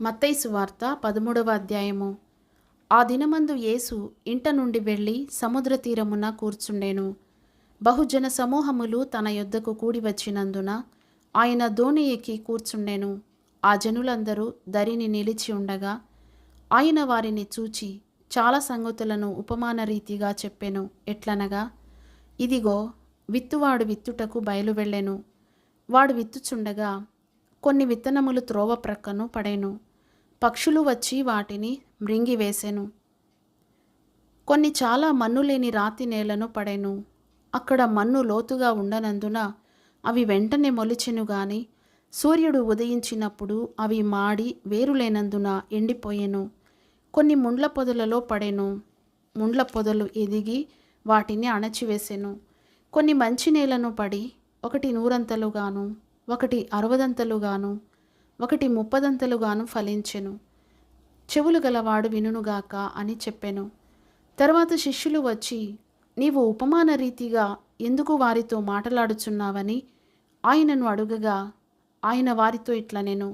మత్తయి సువార్త 13వ అధ్యాయము. ఆ దినమందు యేసు ఇంట నుండి వెళ్ళి సముద్ర తీరమున కూర్చుండెను. బహుజన సమూహములు తన యొద్దకు కూడి వచ్చినందున ఆయన దోణి ఎక్కి కూర్చుండెను. ఆ జనులందరూ దరిని నిలిచి ఉండగా ఆయన వారిని చూచి చాలా సంగతులను ఉపమాన రీతిగా చెప్పెను. ఎట్లనగా, ఇదిగో, విత్తువాడు విత్తుటకు బయలు వెళ్ళెను. వాడు విత్తుచుండగా కొన్ని విత్తనములు త్రోవ ప్రక్కను పడెను. పక్షులు వచ్చి వాటిని మృంగివేసెను. కొన్ని చాలా మన్ను లేని రాతి నేలను పడెను. అక్కడ మన్ను లోతుగా ఉండనందున అవి వెంటనే మొలిచెను గాని సూర్యుడు ఉదయించినప్పుడు అవి మాడి వేరులేనందున ఎండిపోయెను. కొన్ని ముండ్ల పొదలలో పడెను. ముండ్ల పొదలు ఎదిగి వాటిని అణచివేసెను. కొన్ని మంచి నేలను పడి ఒకటి 100 ఒకటి 60 ఒకటి 30 ఫలించెను. చెవులు గలవాడు వినుగాక అని చెప్పెను. తర్వాత శిష్యులు వచ్చి, నీవు ఉపమాన రీతిగా ఎందుకు వారితో మాటలాడుచున్నావని ఆయనను అడుగగా, ఆయన వారితో ఇట్లనెను,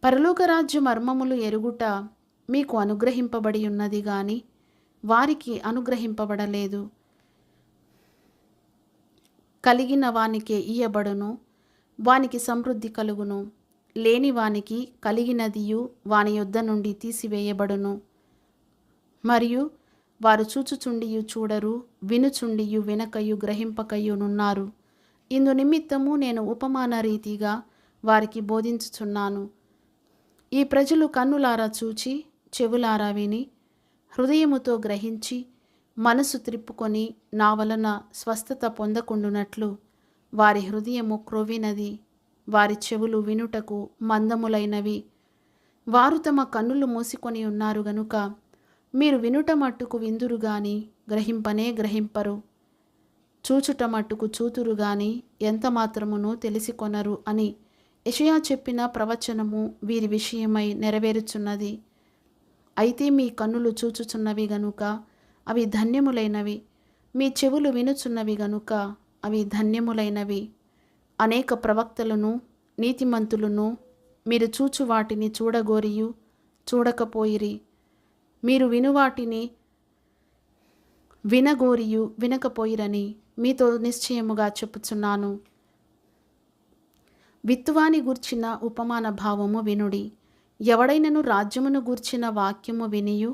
పరలోక రాజ్య మర్మములు ఎరుగుట మీకు అనుగ్రహింపబడి ఉన్నది గాని వారికి అనుగ్రహింపబడలేదు. కలిగిన వానికే ఇయ్యబడును, వానికి సమృద్ధి కలుగును. లేని వానికి కలిగినదియు వాని యొద్ద నుండి తీసివేయబడును. మరియు వారు చూచుచుండియు చూడరు, వినుచుండియు వినకయు గ్రహింపకయునున్నారు. ఇందు నిమిత్తము నేను ఉపమాన రీతిగా వారికి బోధించుచున్నాను. ఈ ప్రజలు కన్నులారా చూచి, చెవులారా విని, హృదయముతో గ్రహించి, మనసు త్రిప్పుకొని నా వలన స్వస్థత పొందకుండునట్లు వారి హృదయము క్రొవ్వినది, వారి చెవులు వినుటకు మందములైనవి. వారు తమ కన్నులు మూసుకొని ఉన్నారు గనుక మీరు వినుట మట్టుకు విందురు గాని గ్రహింపనే గ్రహింపరు, చూచుట మట్టుకు చూతురు గాని ఎంత మాత్రమును తెలిసికొనరు అని యెషయా చెప్పిన ప్రవచనము వీరి విషయమై నెరవేరుచున్నది. అయితే మీ కన్నులు చూచుచున్నవి గనుక అవి ధన్యములైనవి, మీ చెవులు వినుచున్నవి గనుక అవి ధన్యములైనవి. అనేక ప్రవక్తలను నీతిమంతులను మీరు చూచు వాటిని చూడగోరియు చూడకపోయిరి, మీరు వినువాటిని వినగోరియు వినకపోయిరని మీతో నిశ్చయముగా చెప్పుచున్నాను. విత్తువాని గూర్చిన ఉపమాన భావము వినుడి. ఎవడైనను రాజ్యమును గూర్చిన వాక్యము వినియు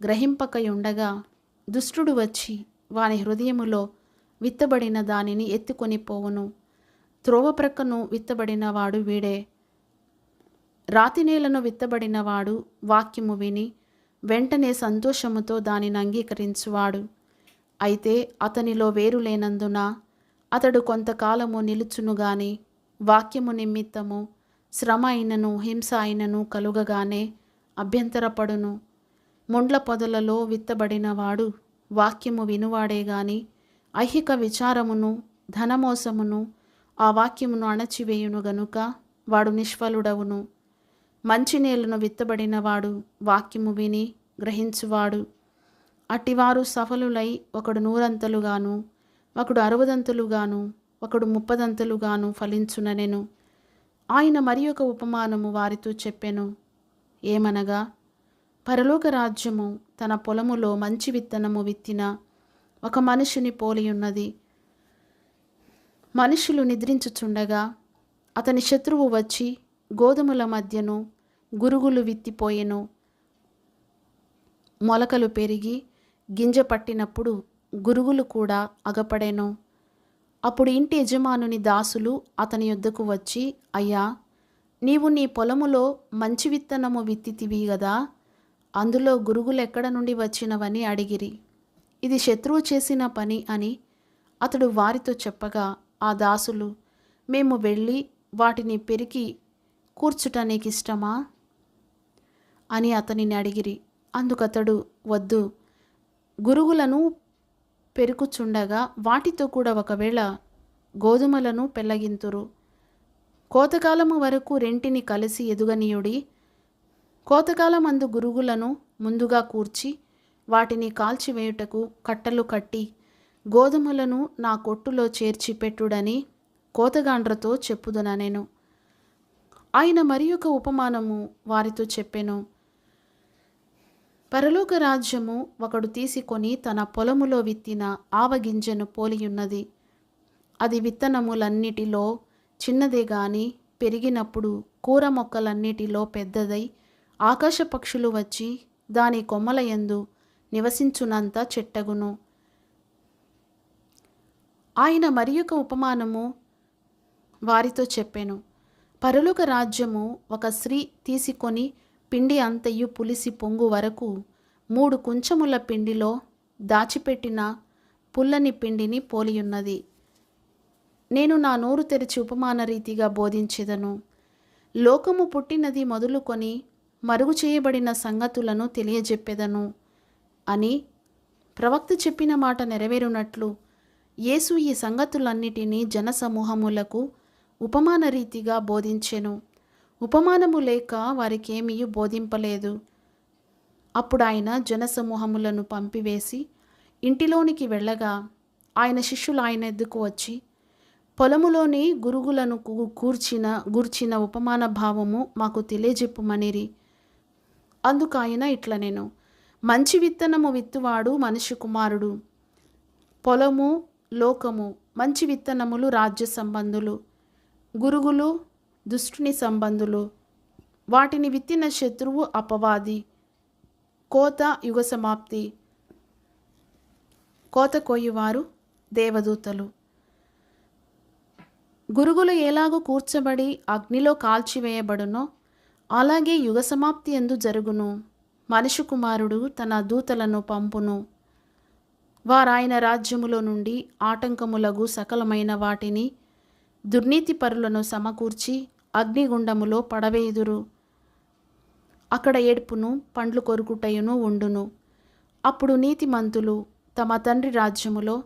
గ్రహింపకయుండగా దుష్టుడు వచ్చి వాని హృదయములో విత్తబడిన దానిని ఎత్తుకొని పోవును. త్రోవ ప్రక్కను విత్తబడిన వాడు వీడే. రాతి నేలను విత్తబడినవాడు వాక్యము విని వెంటనే సంతోషముతో దానిని అంగీకరించువాడు. అయితే అతనిలో వేరు లేనందున అతడు కొంతకాలము నిలుచును గాని వాక్యము నిమిత్తము శ్రమ అయినను హింస అయినను కలుగగానే అభ్యంతరపడును. ముండ్ల పొదలలో విత్తబడినవాడు వాక్యము వినువాడే గాని ఐహిక విచారమును ధనమోసమును ఆ వాక్యమును అణచివేయును గనుక వాడు నిష్ఫలుడవును. మంచి నేలను విత్తబడినవాడు వాక్యము విని గ్రహించువాడు. అట్టివారు సఫలులై ఒకడు 100 ఒకడు 60 ఒకడు 30 ఫలించుననెను. ఆయన మరి ఒక ఉపమానము వారితో చెప్పెను. ఏమనగా, పరలోక రాజ్యము తన పొలములో మంచి విత్తనము విత్తిన ఒక మనుషుని పోలియున్నది. మనుషులు నిద్రించుచుండగా అతని శత్రువు వచ్చి గోధుమల మధ్యను గురుగులు విత్తిపోయెను. మొలకలు పెరిగి గింజ పట్టినప్పుడు గురుగులు కూడా అగపడెను. అప్పుడు ఇంటి యజమానుని దాసులు అతని యొద్దకు వచ్చి, అయ్యా, నీవు నీ పొలములో మంచి విత్తనము విత్తితివి గదా, అందులో గురుగులు ఎక్కడ నుండి వచ్చినవని అడిగిరి. ఇది శత్రువు చేసిన పని అని అతడు వారితో చెప్పగా, ఆ దాసులు, మేము వెళ్ళి వాటిని పెరికి కూర్చుట నీకిష్టమా అని అతనిని అడిగిరి. అందుకతడు, వద్దు, గురుగులను పెరుకుచుండగా వాటితో కూడా ఒకవేళ గోధుమలను పెళ్ళగింతురు. కోతకాలము వరకు రెంటిని కలిసి ఎదుగనీయుడి. కోతకాలమందు గురుగులను ముందుగా కూర్చి వాటిని కాల్చివేయుటకు కట్టలు కట్టి గోధుమలను నా కొట్టులో చేర్చి పెట్టుడని కోతగాండ్రతో చెప్పుదుననెను. ఆయన మరి ఒక ఉపమానము వారితో చెప్పెను. పరలోక రాజ్యము ఒకడు తీసుకొని తన పొలములో విత్తిన ఆవగింజను పోలియున్నది. అది విత్తనములన్నిటిలో చిన్నదే గాని పెరిగినప్పుడు కూర మొక్కలన్నిటిలో పెద్దదై ఆకాశ పక్షులు వచ్చి దాని కొమ్మల యందు నివసించునంత చెట్టగును. ఆయన మరి ఒక ఉపమానము వారితో చెప్పెను. పరలోక రాజ్యము ఒక స్త్రీ తీసుకొని పిండి అంతయు పులిసి పొంగు వరకు 3 కుంచముల పిండిలో దాచిపెట్టిన పుల్లని పిండిని పోలియున్నది. నేను నా నోరు తెరిచి ఉపమాన రీతిగా బోధించెదను. లోకము పుట్టినది మొదలుకొని మరుగు చేయబడిన సంగతులను తెలియజెప్పెదను అని ప్రవక్త చెప్పిన మాట నెరవేరునట్లు యేసు ఈ సంగతులన్నిటినీ జనసమూహములకు ఉపమాన రీతిగా బోధించెను. ఉపమానము లేక వారికేమీ బోధింపలేదు. అప్పుడు ఆయన జనసమూహములను పంపివేసి ఇంటిలోనికి వెళ్ళగా ఆయన శిష్యులు ఆయన ఎద్దుకు వచ్చి, పొలములోని గురుగులను గూర్చిన ఉపమాన భావము మాకు తెలియజెప్పుమనిరి. అందుకు ఆయన ఇట్లనెను. మంచి విత్తనము విత్తువాడు మనుష్య కుమారుడు. పొలము, లోకము మంచి విత్తనములు రాజ్య సంబంధులు, గురుగులు దుష్టుని సంబంధులు. వాటిని విత్తిన శత్రువు అపవాది. కోత యుగ సమాప్తి. కోత కోయువారు దేవదూతలు. గురుగులు ఎలాగో కూర్చబడి అగ్నిలో కాల్చివేయబడునో అలాగే యుగ సమాప్తి యందు జరుగును. మనుష్య కుమారుడు తన దూతలను పంపును. వారాయన రాజ్యములో నుండి ఆటంకములగు సకలమైన వాటిని దుర్నీతి పరులను సమకూర్చి అగ్నిగుండములో పడవేయుదురు. అక్కడ ఏడ్పును పండ్లు కొరుకుటయును ఉండును. అప్పుడు నీతిమంతులు తమ తండ్రి రాజ్యములో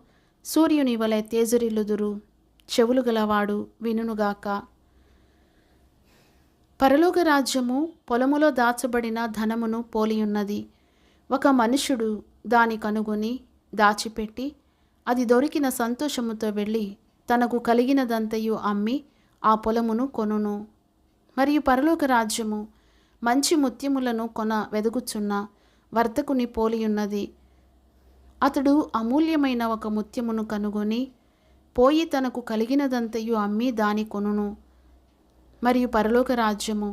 సూర్యుని వలె తేజరిల్లుదురు. చెవులు గలవాడు వినుగాక. పరలోక రాజ్యము పొలములో దాచబడిన ధనమును పోలియున్నది. ఒక మనుష్యుడు దాని కనుగొని దాచిపెట్టి అది దొరికిన సంతోషముతో వెళ్ళి తనకు కలిగినదంతయు అమ్మి ఆ పొలమును కొనును. మరియు పరలోక రాజ్యము మంచి ముత్యములను వెదుకుచున్న వర్తకుని పోలియున్నది. అతడు అమూల్యమైన ఒక ముత్యమును కనుగొని పోయి తనకు కలిగినదంతయు అమ్మి దాని కొనును. మరియు పరలోక రాజ్యము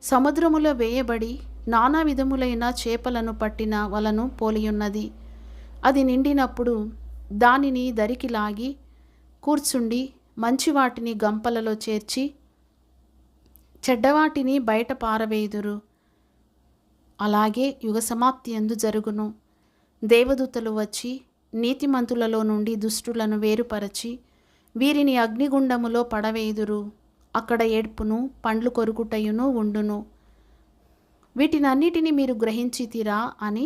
సముద్రములో వేయబడి నానా విధములైన చేపలను పట్టిన వలను పోలియున్నది. అది నిండినప్పుడు దానిని దరికి లాగి కూర్చుండి మంచి వాటిని గంపలలో చేర్చి చెడ్డవాటిని బయట పారవేయుదురు. అలాగే యుగ సమాప్తి యందు జరుగును. దేవదూతలు వచ్చి నీతిమంతులలో నుండి దుష్టులను వేరుపరచి వీరిని అగ్నిగుండములో పడవేయుదురు. అక్కడ ఏడ్పును పండ్లు కొరుకుటయును ఉండును. వీటినన్నిటిని మీరు గ్రహించితిరా అని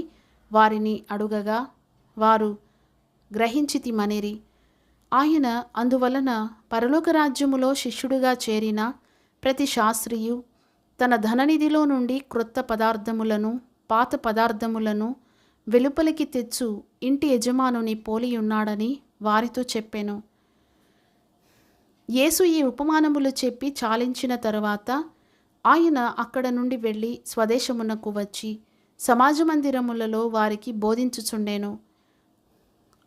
వారిని అడుగగా వారు గ్రహించితిమనిరి. ఆయన అందువలన పరలోక రాజ్యములో శిష్యుడిగా చేరిన ప్రతి శాస్త్రియు తన ధననిధిలో నుండి క్రొత్త పదార్థములను పాత పదార్థములను వెలుపలికి తెచ్చు ఇంటి యజమానుని పోలియున్నాడని వారితో చెప్పెను. యేసు ఈ ఉపమానములు చెప్పి చాలించిన తరువాత ఆయన అక్కడ నుండి వెళ్ళి స్వదేశమునకు వచ్చి సమాజ మందిరములలో వారికి బోధించుచుండెను.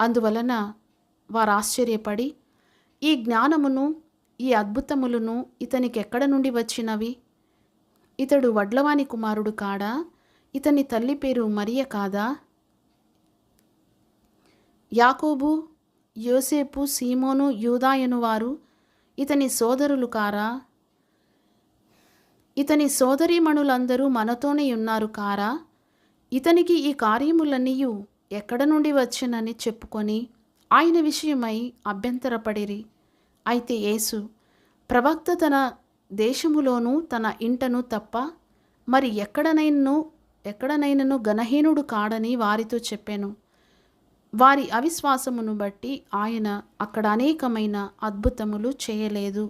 అందువలన వారు ఆశ్చర్యపడి ఈ జ్ఞానమును ఈ అద్భుతములను ఇతనికి ఎక్కడ నుండి వచ్చినవి? ఇతడు వడ్లవాని కుమారుడు కాడా? ఇతని తల్లి పేరు మరియ కాదా? యాకోబు, యోసేపు, సీమోను, యూదాయను వారు ఇతని సోదరులు కారా? ఇతని సోదరీమణులందరూ మనతోనే ఉన్నారు కారా? ఇతనికి ఈ కార్యములన్నీయు ఎక్కడ నుండి వచ్చనని చెప్పుకొని ఆయన విషయమై అభ్యంతరపడిరి. అయితే యేసు ప్రవక్త తన దేశములోనూ తన ఇంటను తప్ప మరి ఎక్కడనైనను ఘనహీనుడు కాడని వారితో చెప్పాను. వారి అవిశ్వాసమును బట్టి ఆయన అక్కడ అనేకమైన అద్భుతములు చేయలేదు.